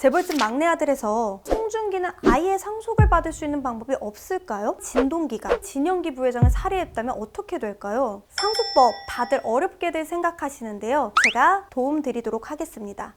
재벌집 막내 아들에서 송중기는 아예 상속을 받을 수 있는 방법이 없을까요? 진동기가 진영기 부회장을 살해했다면 어떻게 될까요? 상속법 다들 어렵게들 생각하시는데요. 제가 도움 드리도록 하겠습니다.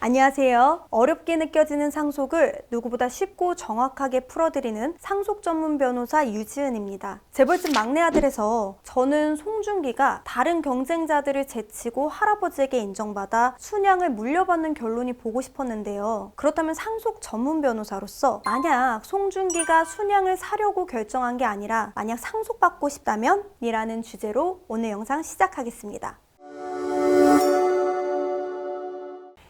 안녕하세요. 어렵게 느껴지는 상속을 누구보다 쉽고 정확하게 풀어드리는 상속 전문 변호사 유지은입니다. 재벌집 막내 아들에서 저는 송중기가 다른 경쟁자들을 제치고 할아버지에게 인정받아 순양을 물려받는 결론이 보고 싶었는데요. 그렇다면 상속 전문 변호사로서 만약 송중기가 순양을 사려고 결정한 게 아니라 만약 상속받고 싶다면? 이라는 주제로 오늘 영상 시작하겠습니다.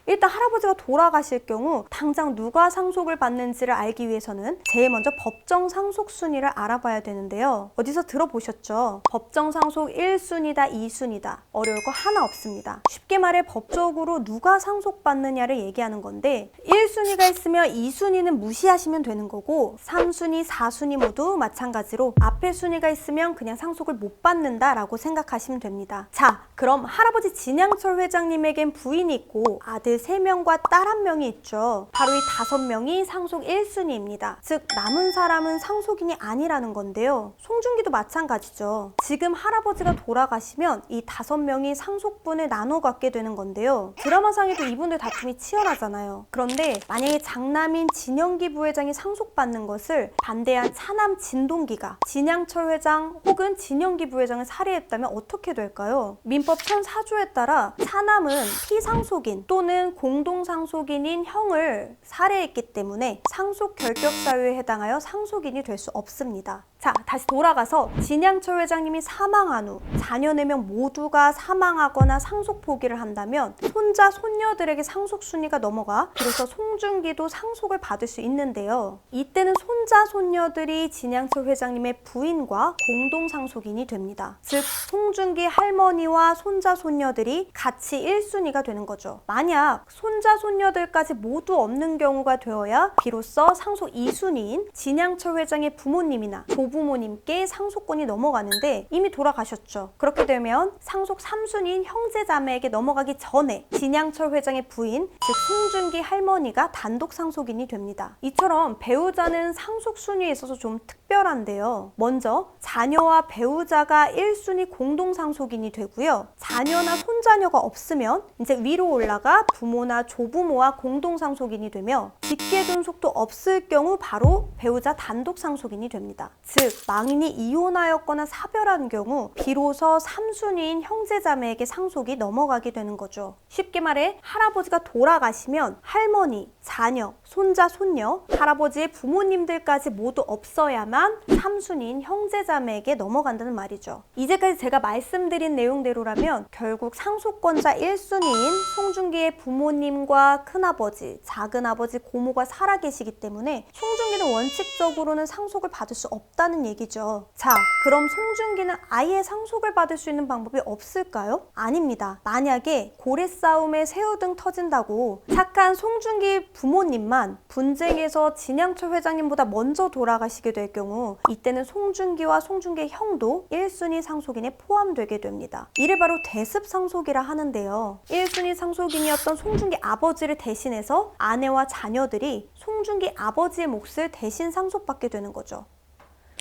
일단 할아버지가 돌아가실 경우 당장 누가 상속을 받는지를 알기 위해서는 제일 먼저 법정 상속 순위를 알아봐야 되는데요. 어디서 들어보셨죠? 법정 상속 1순위다, 2순위다. 어려울 거 하나 없습니다. 쉽게 말해 법적으로 누가 상속받느냐를 얘기하는 건데 1순위가 있으면 2순위는 무시하시면 되는 거고 3순위, 4순위 모두 마찬가지로 앞에 순위가 있으면 그냥 상속을 못 받는다라고 생각하시면 됩니다. 자, 그럼 할아버지 진양철 회장님에겐 부인이 있고 아들 3명과 딸 1명이 있죠. 바로 이 5명이 상속 1순위입니다. 즉 남은 사람은 상속인이 아니라는 건데요. 송중기도 마찬가지죠. 지금 할아버지가 돌아가시면 이 5명이 상속분을 나눠 갖게 되는 건데요. 드라마상에도 이분들 다툼이 치열하잖아요. 그런데 만약에 장남인 진영기 부회장이 상속받는 것을 반대한 차남 진동기가 진양철 회장 혹은 진영기 부회장을 살해했다면 어떻게 될까요? 민법 1004조에 따라 차남은 피상속인 또는 공동상속인인 형을 살해했기 때문에 상속 결격 사유에 해당하여 상속인이 될 수 없습니다. 자, 다시 돌아가서 진양철 회장님이 사망한 후 자녀 4명 모두가 사망하거나 상속 포기를 한다면 손자, 손녀들에게 상속 순위가 넘어가 그래서 송중기도 상속을 받을 수 있는데요. 이때는 손자, 손녀들이 진양철 회장님의 부인과 공동상속인이 됩니다. 즉 송중기 할머니와 손자, 손녀들이 같이 1순위가 되는 거죠. 만약 손자, 손녀들까지 모두 없는 경우가 되어야 비로소 상속 2순위인 진양철 회장의 부모님이나 조부모님께 상속권이 넘어가는데 이미 돌아가셨죠. 그렇게 되면 상속 3순위인 형제자매에게 넘어가기 전에 진양철 회장의 부인, 즉 송중기 할머니가 단독 상속인이 됩니다. 이처럼 배우자는 상속 순위에 있어서 좀 특별한데요. 먼저 자녀와 배우자가 1순위 공동 상속인이 되고요. 자녀나 손자녀가 없으면 이제 위로 올라가 부모나 조부모와 공동 상속인이 되며 직계존속도 없을 경우 바로 배우자 단독 상속인이 됩니다. 즉 망인이 이혼하였거나 사별한 경우 비로소 3순위인 형제자매에게 상속이 넘어가게 되는 거죠. 쉽게 말해 할아버지가 돌아가시면 할머니, 자녀, 손자, 손녀, 할아버지의 부모님들까지 모두 없어야만 3순위인 형제자매에게 넘어간다는 말이죠. 이제까지 제가 말씀드린 내용대로라면 결국 상속권자 1순위인 송중기의 부모님과 큰아버지, 작은아버지, 고모가 살아계시기 때문에 송중기는 원칙적으로는 상속을 받을 수 없다는 얘기죠. 자, 그럼 송중기는 아예 상속을 받을 수 있는 방법이 없을까요? 아닙니다. 만약에 고래 싸움에 새우등 터진다고 착한 송중기 부모님만 분쟁에서 진양철 회장님보다 먼저 돌아가시게 될 경우 이때는 송중기와 송중기의 형도 1순위 상속인에 포함되게 됩니다. 이를 바로 대습상속이라 하는데요. 1순위 상속인이었던 송중기 아버지를 대신해서 아내와 자녀들이 송중기 아버지의 몫을 대신 상속받게 되는 거죠.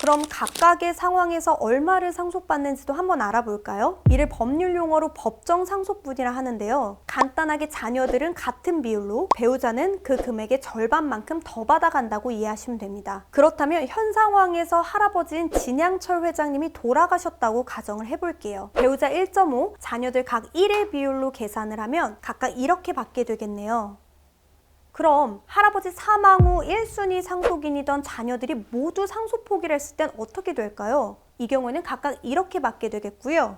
그럼 각각의 상황에서 얼마를 상속받는지도 한번 알아볼까요? 이를 법률 용어로 법정 상속분이라 하는데요. 간단하게 자녀들은 같은 비율로 배우자는 그 금액의 절반만큼 더 받아간다고 이해하시면 됩니다. 그렇다면 현 상황에서 할아버지인 진양철 회장님이 돌아가셨다고 가정을 해볼게요. 배우자 1.5, 자녀들 각 1의 비율로 계산을 하면 각각 이렇게 받게 되겠네요. 그럼 할아버지 사망 후 1순위 상속인이던 자녀들이 모두 상속 포기를 했을 땐 어떻게 될까요? 이 경우에는 각각 이렇게 받게 되겠고요.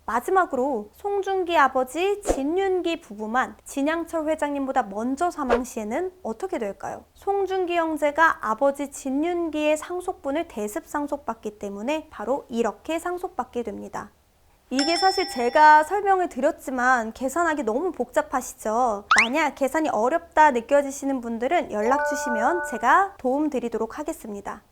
마지막으로 송중기 아버지 진윤기 부부만 진양철 회장님보다 먼저 사망 시에는 어떻게 될까요? 송중기 형제가 아버지 진윤기의 상속분을 대습 상속받기 때문에 바로 이렇게 상속받게 됩니다. 이게 사실 제가 설명을 드렸지만 계산하기 너무 복잡하시죠? 만약 계산이 어렵다 느껴지시는 분들은 연락 주시면 제가 도움 드리도록 하겠습니다.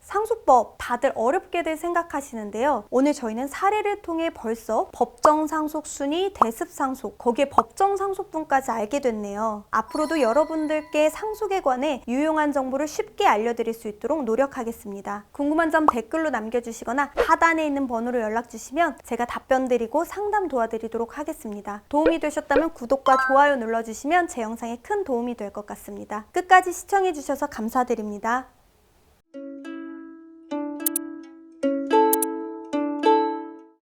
상속법 다들 어렵게들 생각하시는데요. 오늘 저희는 사례를 통해 벌써 법정상속순위, 대습상속, 거기에 법정상속분까지 알게 됐네요. 앞으로도 여러분들께 상속에 관해 유용한 정보를 쉽게 알려드릴 수 있도록 노력하겠습니다. 궁금한 점 댓글로 남겨주시거나 하단에 있는 번호로 연락주시면 제가 답변 드리고 상담 도와드리도록 하겠습니다. 도움이 되셨다면 구독과 좋아요 눌러주시면 제 영상에 큰 도움이 될 것 같습니다. 끝까지 시청해주셔서 감사드립니다.